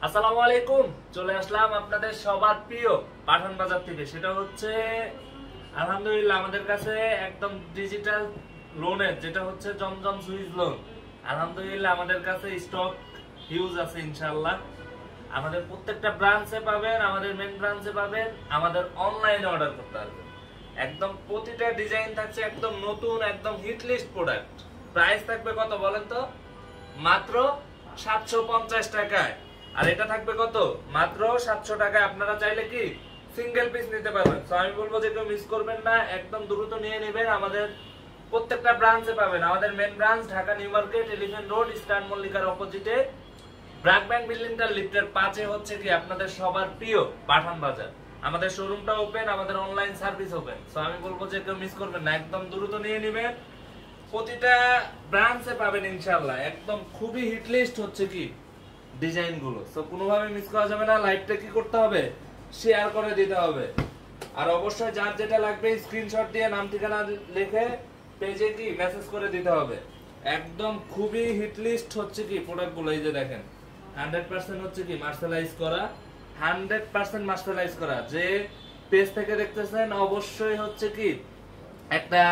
আসসালামু আলাইকুম। চলে আসলাম আপনাদের সবার প্রিয় পাঠান বাজার থেকে। সেটা হচ্ছে আলহামদুলিল্লাহ আমাদের কাছে একদম ডিজিটাল লোনের, যেটা হচ্ছে জমজম সুইচ লোন। আলহামদুলিল্লাহ আমাদের কাছে স্টক হিউজ আছে ইনশাআল্লাহ। আমাদের প্রত্যেকটা ব্রাঞ্চে পাবেন, আমাদের মেন ব্রাঞ্চে পাবেন, আমাদের অনলাইনে অর্ডার করতে পারবেন। একদম প্রতিটা ডিজাইন থাকছে একদম নতুন, একদম হিট লিস্ট প্রোডাক্ট। প্রাইস থাকবে কত বলেন তো? মাত্র 750 টাকায়। আর এটা থাকবে কত? মাত্র 700 টাকায়। আপনারা চাইলে কি সিঙ্গেল পিস নিতে পারবেন। তো আমি বলবো যে কেউ মিস করবেন না, একদম দ্রুত নিয়ে নেবেন। আমাদের প্রত্যেকটা ব্রাঞ্চে পাবেন। আমাদের main branch Dhaka new market, elephant road, star মল্লিকার অপোজিটে ব্র্যাক ব্যাংক বিল্ডিংটার লিফটের 5-এ হচ্ছে কি আপনাদের সবার প্রিয় পাঠান বাজার। আমাদের শোরুমটা ওপেন, আমাদের অনলাইন সার্ভিস ওপেন। তো আমি বলবো যে কেউ মিস করবেন না, একদম দ্রুত নিয়ে নেবেন। প্রতিটা ব্রাঞ্চে পাবেন ইনশাআল্লাহ। একদম খুবই হিট লিস্ট হচ্ছে কি ডিজাইন গুলো। তো কোনোভাবে মিস করা যাবে না। লাইভটা কি করতে হবে? শেয়ার করে দিতে হবে। আর অবশ্যই যার যেটা লাগবে স্ক্রিনশট দিয়ে নাম ঠিকানা লিখে পেজে কি মেসেজ করে দিতে হবে। একদম খুবই হিট লিস্ট হচ্ছে কি প্রোডাক্ট গুলো। এই যে দেখেন 100% হচ্ছে কি মার্শালাইজ করা, 100% মার্শালাইজ করা। যে পেজ থেকে দেখতেছেন অবশ্যই হচ্ছে কি একটা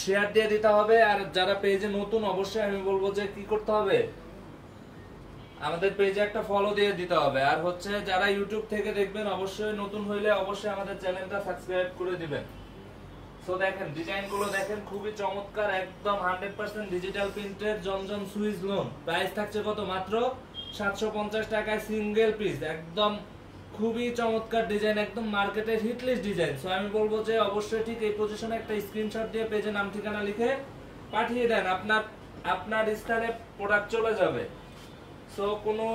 শেয়ার দিয়ে দিতে হবে। আর যারা পেজে নতুন অবশ্যই আমি বলবো যে কি করতে হবে, আমাদের পেজে একটা ফলো দিয়ে দিতে হবে। আর হচ্ছে যারা ইউটিউব থেকে দেখবেন অবশ্যই নতুন হইলে অবশ্যই আমাদের চ্যানেলটা সাবস্ক্রাইব করে দিবেন। সো দেখেন ডিজাইন গুলো দেখেন খুবই চমৎকার, একদম 100% ডিজিটাল প্রিন্টের জমজম সুইচ লোন। প্রাইস থাকছে কত? মাত্র 750 টাকায় সিঙ্গেল পিস। একদম খুবই চমৎকার ডিজাইন, একদম মার্কেটের হিট লিস্ট ডিজাইন। সো আমি বলবো যে অবশ্যই ঠিক এই পজিশনে একটা স্ক্রিনশট দিয়ে পেজে নাম ঠিকানা লিখে পাঠিয়ে দেন। আপনার স্থানে প্রোডাক্ট চলে যাবে। সো কোনো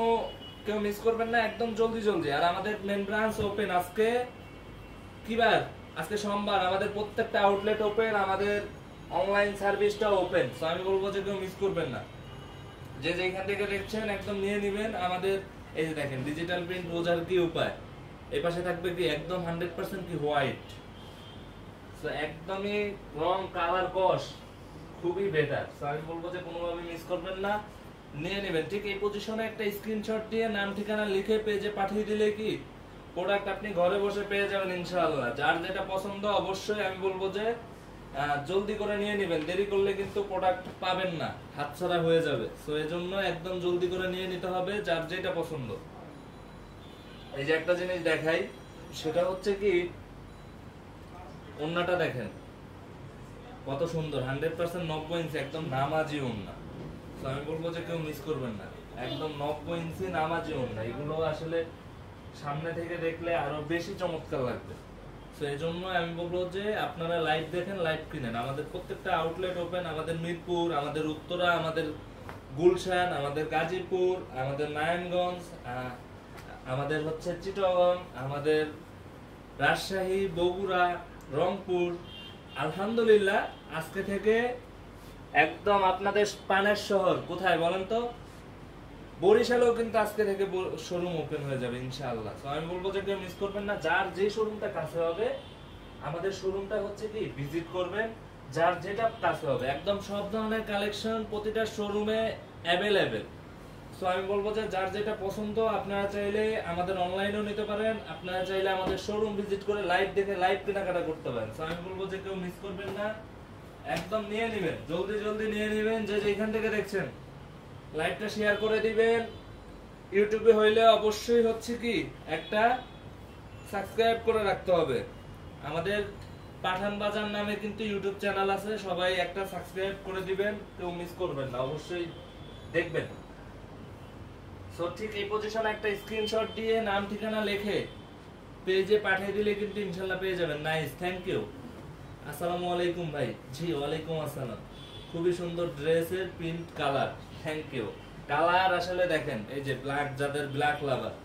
কেউ মিস করবেন না, একদম জলদি জলদি। আর আমাদের মেন ব্রাঞ্চ ওপেন আজকে কি বার? আজকে সোমবার। আমাদের প্রত্যেকটা আউটলেট ওপেন, আমাদের অনলাইন সার্ভিসটা ওপেন। সো আমি বলবো যে কেউ মিস করবেন না। যে যেখান থেকে দেখছেন একদম নিয়ে নেবেন। আমাদের এই যে দেখেন ডিজিটাল প্রিন্ট বোঝার কি উপায়, এই পাশে থাকবে কি একদম 100% কি হোয়াইট। সো একদমই রং কালার কস খুবই বেটার। সো আমি বলবো যে কোনোভাবে মিস করবেন না, নিয়ে নেবেন। ঠিক এই পজিশনে একটা স্ক্রিনশট দিয়ে নাম ঠিকানা লিখে পেজে পাঠিয়ে দিলে কি প্রোডাক্ট আপনি ঘরে বসে পেয়ে যাবেন ইনশাআল্লাহ। যার যেটা পছন্দ অবশ্যই আমি বলবো যে জলদি করে নিয়ে নেবেন। দেরি করলে কিন্তু প্রোডাক্ট পাবেন না, হাতছাড়া হয়ে যাবে। সো এজন্য একদম জলদি করে নিয়ে নিতে হবে যার যেটা পছন্দ। এই যে একটা জিনিস দেখাই, সেটা হচ্ছে কি ওন্নাটা দেখেন কত সুন্দর, 100% 90 ইঞ্চি একদম নামাজি ওন্না। তো আমি বলবো যে কেউ মিস করবেন না, একদম 90 ইঞ্চি নামাজি ওন্না। এগুলো আসলে সামনে থেকে দেখলে আরো বেশি চমৎকার লাগবে। তো এই জন্য আমি বলবো যে আপনারা লাইভ দেখেন, লাইভ কিনেন। আমাদের প্রত্যেকটা আউটলেট ওপেন। আমাদের মিরপুর, আমাদের উত্তরা, আমাদের গুলশান, আমাদের গাজীপুর, আমাদের নারায়ণগঞ্জ, আমাদের হচ্ছে চিটাগং, আমাদের রাজশাহী, বগুড়া, রংপুর। আলহামদুলিল্লাহ আজকে থেকে একদম আপনাদের পানের শহর কোথায় বলেন তো? বরিশালেও কিন্তু আজকে থেকে শোরুম ওপেন হয়ে যাবে ইনশাআল্লাহ। তো আমি বলবো যে কেউ মিস করবেন না। যার যে শোরুমটা কাছে হবে আমাদের শোরুমটা হচ্ছে কি ভিজিট করবেন। যার যেটা কাছে হবে একদম সব ধরনের কালেকশন প্রতিটা শোরুমে অ্যাভেলেবেল। সো আমি বলবো যে যার যেটা পছন্দ আপনারা চাইলে আমাদের অনলাইনেও নিতে পারেন, আপনারা চাইলে আমাদের শোরুম ভিজিট করে লাইভ দেখে লাইভ কেনাকাটা করতে পারেন। সো আমি বলবো যে কেউ মিস করবেন না, একদম নিয়ে নেবেন, জলদি জলদি নিয়ে নেবেন। যে যেখান থেকে দেখছেন লাইভটা শেয়ার করে দিবেন। ইউটিউবে হইলে অবশ্যই হচ্ছে কি একটা সাবস্ক্রাইব করে রাখতে হবে। আমাদের পাঠান বাজার নামে কিন্তু ইউটিউব চ্যানেল আছে, সবাই একটা সাবস্ক্রাইব করে দিবেন, কেউ মিস করবেন না, অবশ্যই দেখবেন। সো ঠিক এই পজিশনে একটা স্ক্রিনশট দিয়ে নাম ঠিকানা লিখে পেজে পাঠিয়ে দিলে কিন্তু ইনশাআল্লাহ পেয়ে যাবেন। Nice, thank you. আসসালামু আলাইকুম ভাই। জি ওয়ালাইকুম আসসালাম। খুবই সুন্দর ড্রেসের print colour, thank you. Colour আসলে দেখেন এই যে ব্ল্যাক, যাদের ব্ল্যাক লাভার,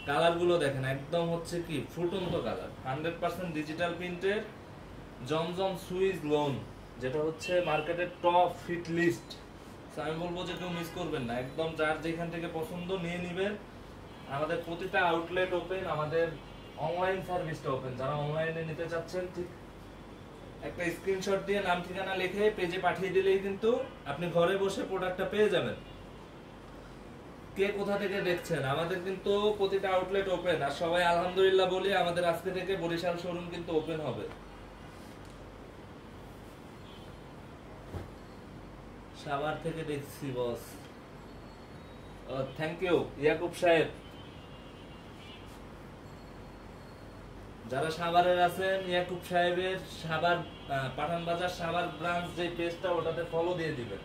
কালার গুলো দেখেন একদম হচ্ছে কি ফুটন্ত কালার। 100% ডিজিটাল প্রিন্টের জমজম সুইচ লোন, যেটা হচ্ছে মার্কেটের টপ ফিট লিস্ট। আমি বলবো যে কেউ মিস করবেন না, একদম যার যেখান থেকে পছন্দ নিয়ে নিবেন। আমাদের প্রতিটা আউটলেট ওপেন, আমাদের অনলাইন সার্ভিসটা ওপেন। যারা অনলাইনে নিতে চাচ্ছেন ঠিক একটা স্ক্রিনশট দিয়ে নাম ঠিকানা লিখে পেজে পাঠিয়ে দিলেই কিন্তু আপনি ঘরে বসে প্রোডাক্টটা পেয়ে যাবেন। কে কোথা থেকে দেখছেন। আমাদের কিন্তু প্রতিটা আউটলেট ওপেন, আর সবাই আলহামদুলিল্লাহ বলি আমাদের আজকে থেকে বরিশাল শোরুম কিন্তু ওপেন হবে। সাভার থেকে দেখছি বস। থ্যাংক ইউ ইয়াকুব সাহেব। যারা সাভারের আছেন, ইয়াকুব সাহেবের সাভার পাঠান বাজার সাভার ব্রাঞ্চ যে পেজটা, ওটাতে ফলো দিয়ে দিবেন।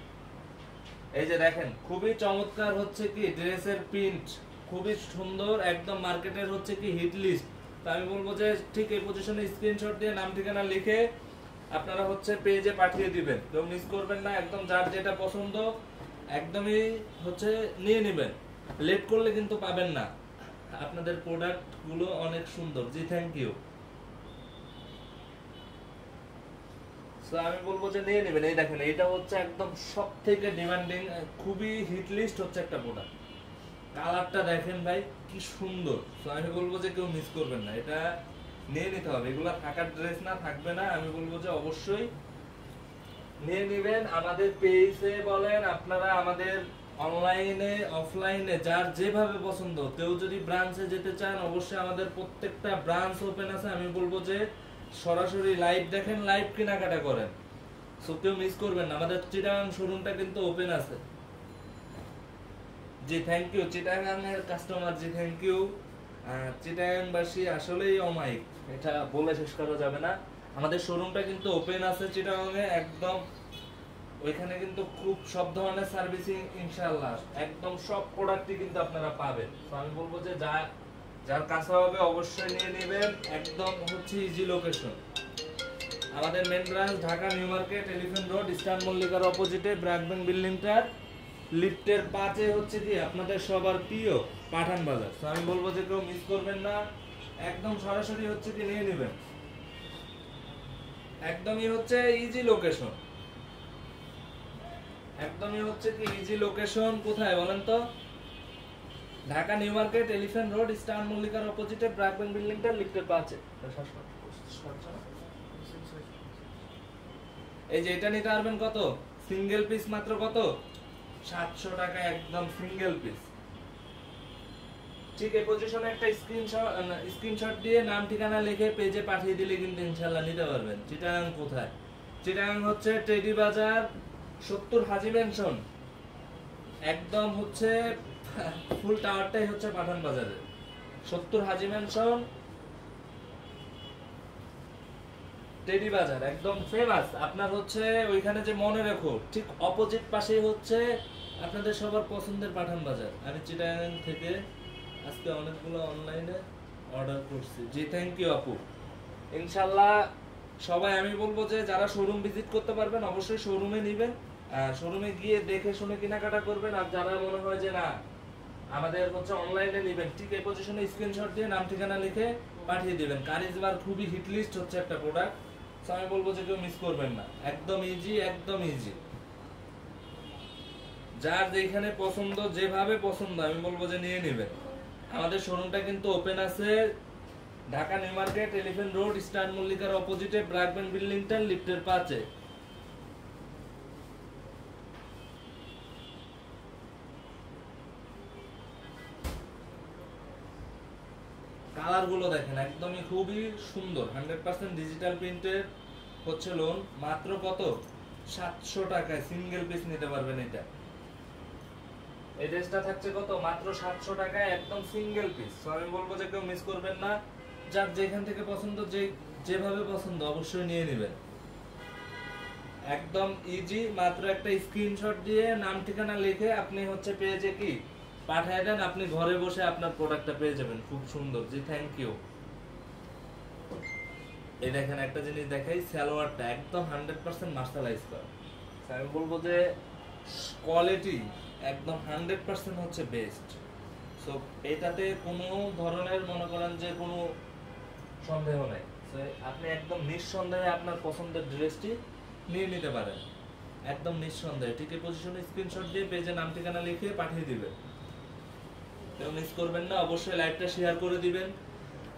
এই যে দেখেন খুবই চমৎকার হচ্ছে কি ড্রেসের প্রিন্ট, খুবই সুন্দর, একদম মার্কেটের হচ্ছে কি হিট লিস্ট। তো আমি বলবো যে ঠিক এই পজিশনে স্ক্রিনশট দিয়ে নাম ঠিকানা লিখে আপনারা হচ্ছে পেজে পাঠিয়ে দিবেন, কেউ মিস করবেন না। একদম যার যেটা পছন্দ একদমই হচ্ছে নিয়ে নেবেন, লেট করলে কিন্তু পাবেন না। আপনাদের প্রোডাক্ট গুলো অনেক সুন্দর। জি থ্যাংক ইউ। আমি বলবো যে নিয়ে নেবেন। এই দেখেন এটা হচ্ছে একদম সব থেকে ডিমান্ডিং, খুবই হিট লিস্ট হচ্ছে একটা প্রোডাক্ট। কালারটা দেখেন ভাই কি সুন্দর। আমি বলবো যে কেউ মিস করবেন না, এটা নিয়ে নিতে হবে। এগুলা থাকার ড্রেস না, থাকবে না। আমি বলবো যে অবশ্যই নিয়ে নেবেন। আমাদের পেজে বলেন, আপনারা আমাদের অনলাইনে অফলাইনে যার যেভাবে পছন্দ, কেউ যদি ব্রাঞ্চে যেতে চান অবশ্যই আমাদের প্রত্যেকটা ব্রাঞ্চ ওপেন আছে। আমি বলবো যে সরাসরি লাইভ দেখেন, লাইভ কেনাকাটা করেন, সো কেউ মিস করবেন না। আমাদের চিটাগাং শোরুমটা কিন্তু ওপেন আছে। জি থ্যাংক ইউ চিটাগাং এর কাস্টমার, জি থ্যাংক ইউ। চিটাগাংবাসী আসলেই অমায়িক, এটা বলে শেষ করা যাবে না। আমাদের শোরুমটা কিন্তু ওপেন আছে চিটাগাংয়ে, একদম ওইখানে কিন্তু খুব সব ধরনের সার্ভিসিং ইনশাআল্লাহ, একদম সব প্রোডাক্টই কিন্তু আপনারা পাবেন। তো আমি বলবো যে যার কাছে হবে অবশ্যই নিয়ে নেবেন। একদম হচ্ছে ইজি লোকেশন। আমাদের main branch Dhaka new market, elephant road, eastern মল্লিকার অপোজিটে ব্র্যাক ব্যাংক বিল্ডিংটার লিফটের 5-এ হচ্ছে কি আপনাদের সবার প্রিয় পাঠান বাজার। তো আমি বলবো যে কেউ মিস করবেন না, একদম সরাসরি হচ্ছে কি নিয়ে নেবেন। একদমই হচ্ছে ইজি লোকেশন, একদমই হচ্ছে কি ইজি লোকেশন। কোথায় বলেন তো? Dhaka new market, elephant road, eastern মল্লিকার অপোজিটে ব্র্যাক ব্যাংক বিল্ডিংটার লিফটের 5-এ। এই যে এটা নিতে পারবেন কত? সিঙ্গেল পিস মাত্র কত? 700 টাকা, একদম সিঙ্গেল পিস। ঠিক এই পজিশনে একটা স্ক্রিনশট দিয়ে নাম ঠিকানা লিখে পেজে পাঠিয়ে দিলে কিন্তু ইনশাআল্লাহ নিতে পারবেন। চিটাগাং কোথায়? চিটাগাং হচ্ছে টেডি বাজার 70 হাজি মেনশন, একদম হচ্ছে ফুল টাওয়ারটাই হচ্ছে পাঠান বাজারে 70 হাজি মেনশন টেডি বাজার, একদম ফেমাস। আপনার হচ্ছে ওইখানে যে মনে রাখো ঠিক অপোজিট পাশেই হচ্ছে আপনাদের সবার পছন্দের পাঠান বাজার। আমি চিটাগাং থেকে আজকে অনেকগুলো অনলাইনে অর্ডার করছি। জি থ্যাংক ইউ আপু। ইনশাআল্লাহ সবাই আমি বলবো যে যারা শোরুম ভিজিট করতে পারবেন অবশ্যই শোরুমে নেবেন, শোরুমে গিয়ে দেখে শুনে কেনাকাটা করবেন। আর যারা মনে হয় যে না আমাদের হচ্ছে অনলাইনে নেবেন, ঠিক এই পজিশনে স্ক্রিনশট দিয়ে নাম ঠিকানা লিখে পাঠিয়ে দিবেন। কারিজমার খুবই হিট লিস্ট হচ্ছে একটা প্রোডাক্ট, সো আমি বলবো যে কেউ মিস করবেন না। একদম ইজি, একদম ইজি। যার যেখানে পছন্দ, যেভাবে পছন্দ আমি বলবো যে নিয়ে নেবেন। আমাদের শোরুমটা কিন্তু ওপেন আছে Dhaka new market, elephant road, eastern মল্লিকার অপোজিটে ব্র্যাক ব্যাংক বিল্ডিংটার লিফটের 5-এ। কালার গুলো দেখেন একদমই খুবই সুন্দর, 100% ডিজিটাল প্রিন্টের হচ্ছে লোন। মাত্র কত? 700 টাকায় সিঙ্গেল পিস নিতে পারবেন। এটা এই ড্রেসটা থাকছে কত? মাত্র 700 টাকায়, একদম সিঙ্গেল পিস। সো আমি বলবো যে কেউ মিস করবেন না। যার যেখান থেকে পছন্দ, যেভাবে পছন্দ অবশ্যই নিয়ে নেবেন। একদম ইজি, মাত্র একটা স্ক্রিনশট দিয়ে নাম ঠিকানা লিখে আপনি হচ্ছে পেজে কি পাঠিয়ে দেন, আপনি ঘরে বসে আপনার প্রোডাক্টটা পেয়ে যাবেন। খুব সুন্দর। জি থ্যাংক ইউ। এই দেখেন একটা জিনিস দেখাই, সালোয়ারটা একদম 100% মার্শালাইজ করা। আমি বলবো যে কোয়ালিটি একদম 100% হচ্ছে বেস্ট। সো এটাতে কোনো ধরনের মনে করেন যে কোনো সন্দেহ নাই। আপনি একদম নিঃসন্দেহে আপনার পছন্দের ড্রেসটি নিয়ে নিতে পারেন, একদম নিঃসন্দেহে। ঠিক এই পজিশনে স্ক্রিনশট দিয়ে পেজে নাম ঠিকানা লিখে পাঠিয়ে দিবেন, কেউ মিস করবেন না। অবশ্যই লাইভটা শেয়ার করে দিবেন।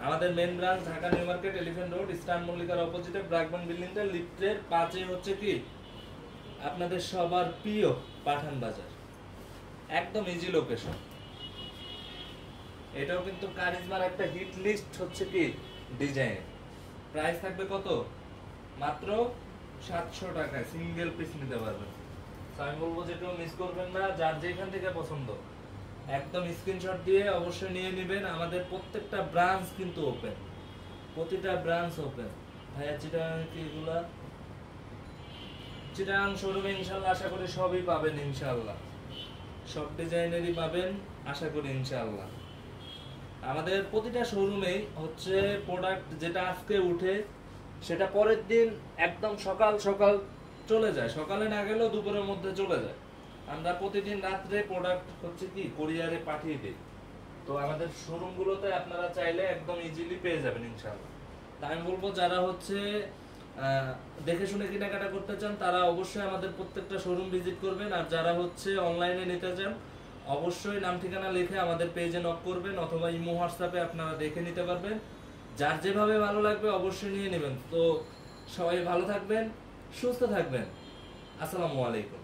আমাদের main branch Dhaka new market, elephant road, eastern মল্লিকার অপোজিটে ব্র্যাক ব্যাংক বিল্ডিংটা লিফটের 5-এ হচ্ছে কি আপনাদের সবার প্রিয় পাঠান বাজার, একদম ইজি লোকেশন। এটাও কিন্তু কারিজমার একটা হিট লিস্ট হচ্ছে কি ডিজাইন। প্রাইস থাকবে কত? মাত্র 700 টাকায় সিঙ্গেল পিস নিতে পারবেন। তো আমি বলবো যে কেউ মিস করবেন না, যার যেখান থেকে পছন্দ একদম স্ক্রিনশট দিয়ে অবশ্যই নিয়ে নেবেন। আমাদের প্রত্যেকটা ব্রাঞ্চ কিন্তু ওপেন, প্রতিটা ব্রাঞ্চ ওপেন। ভাইয়া চিটাগাং কি এগুলা? চিটাগাং শোরুমে ইনশাআল্লাহ আশা করি সবই পাবেন, ইনশাআল্লাহ সব ডিজাইনেরই পাবেন আশা করি ইনশাআল্লাহ। আমাদের প্রতিটা শোরুমেই হচ্ছে প্রোডাক্ট যেটা আজকে উঠে সেটা পরের দিন একদম সকাল সকাল চলে যায়, সকালে না গেলেও দুপুরের মধ্যে চলে যায়। আমরা প্রতিদিন রাত্রে প্রোডাক্ট হচ্ছে কি কুরিয়ারে পাঠিয়ে দিই। তো আমাদের শোরুমগুলোতে আপনারা চাইলে একদম ইজিলি পেয়ে যাবেন ইনশাআল্লাহ। তাই আমি বলবো যারা হচ্ছে দেখে শুনে কেনাকাটা করতে চান তারা অবশ্যই আমাদের প্রত্যেকটা শোরুম ভিজিট করবেন। আর যারা হচ্ছে অনলাইনে নিতে চান অবশ্যই নাম ঠিকানা লিখে আমাদের পেজে নক করবেন, অথবা ইমো হোয়াটসঅ্যাপে আপনারা দেখে নিতে পারবেন। যার যেভাবে ভালো লাগবে অবশ্যই নিয়ে নেবেন। তো সবাই ভালো থাকবেন, সুস্থ থাকবেন। আসসালামু আলাইকুম।